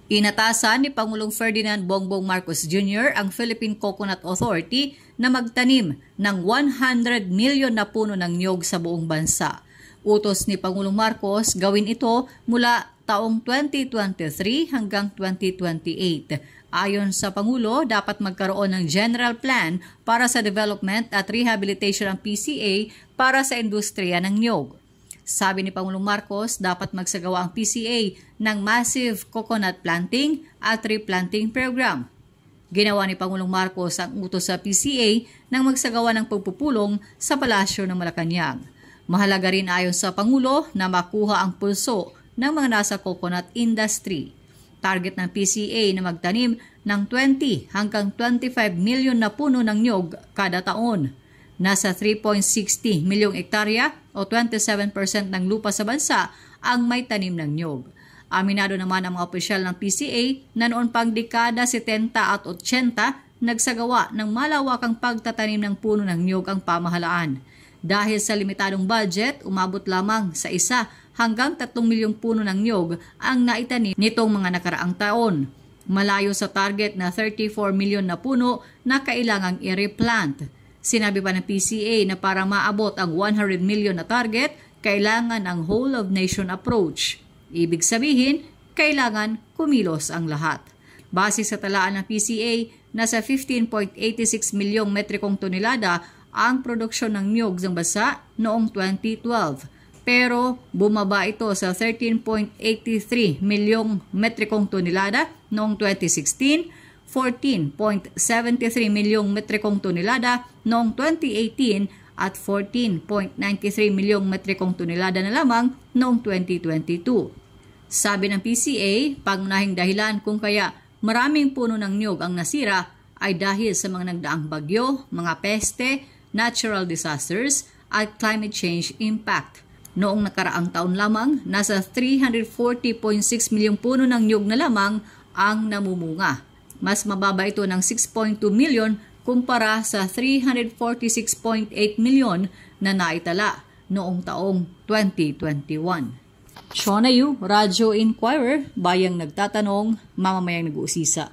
Inatasan ni Pangulong Ferdinand Bongbong Marcos Jr. ang Philippine Coconut Authority na magtanim ng 100 milyon na puno ng niyog sa buong bansa. Utos ni Pangulong Marcos gawin ito mula taong 2023 hanggang 2028. Ayon sa Pangulo, dapat magkaroon ng general plan para sa development at rehabilitation ng PCA para sa industriya ng niyog. Sabi ni Pangulong Marcos, dapat magsagawa ang PCA ng massive coconut planting at replanting program. Ginawa ni Pangulong Marcos ang utos sa PCA nang magsagawa ng pagpupulong sa Palasyo ng Malacanang. Mahalaga rin ayon sa Pangulo na makuha ang pulso ng mga nasa coconut industry. Target ng PCA na magtanim ng 20 hanggang 25 milyon na puno ng niyog kada taon. Nasa 3.60 milyong ektarya o 27% ng lupa sa bansa ang may tanim ng niyog. Aminado naman ang mga opisyal ng PCA na noon pang dekada 70 at 80 nagsagawa ng malawakang pagtatanim ng puno ng niyog ang pamahalaan. Dahil sa limitadong budget, umabot lamang sa 1 hanggang 3 milyong puno ng niyog ang naitanim nitong mga nakaraang taon. Malayo sa target na 34 milyon na puno na kailangang i-replant. Sinabi pa ng PCA na para maabot ang 100 million na target, kailangan ang whole-of-nation approach. Ibig sabihin, kailangan kumilos ang lahat. Base sa talaan ng PCA, nasa 15.86 milyong metrikong tonelada ang produksyon ng niyog ng bansa noong 2012. Pero bumaba ito sa 13.83 milyong metrikong tonelada noong 2016, 14.73 milyong metrikong tonelada noong 2018 at 14.93 milyong metrikong tonelada na lamang noong 2022. Sabi ng PCA, pangunahing dahilan kung kaya maraming puno ng niyog ang nasira ay dahil sa mga nagdaang bagyo, mga peste, natural disasters at climate change impact. Noong nakaraang taon lamang, nasa 340.6 milyong puno ng niyog na lamang ang namumunga. Mas mababa ito ng 6.2 milyon kumpara sa 346.8 milyon na naitala noong taong 2021. Shona Yu, Radyo Inquirer, Bayang Nagtatanong, Mamamayang Nag-uusisa.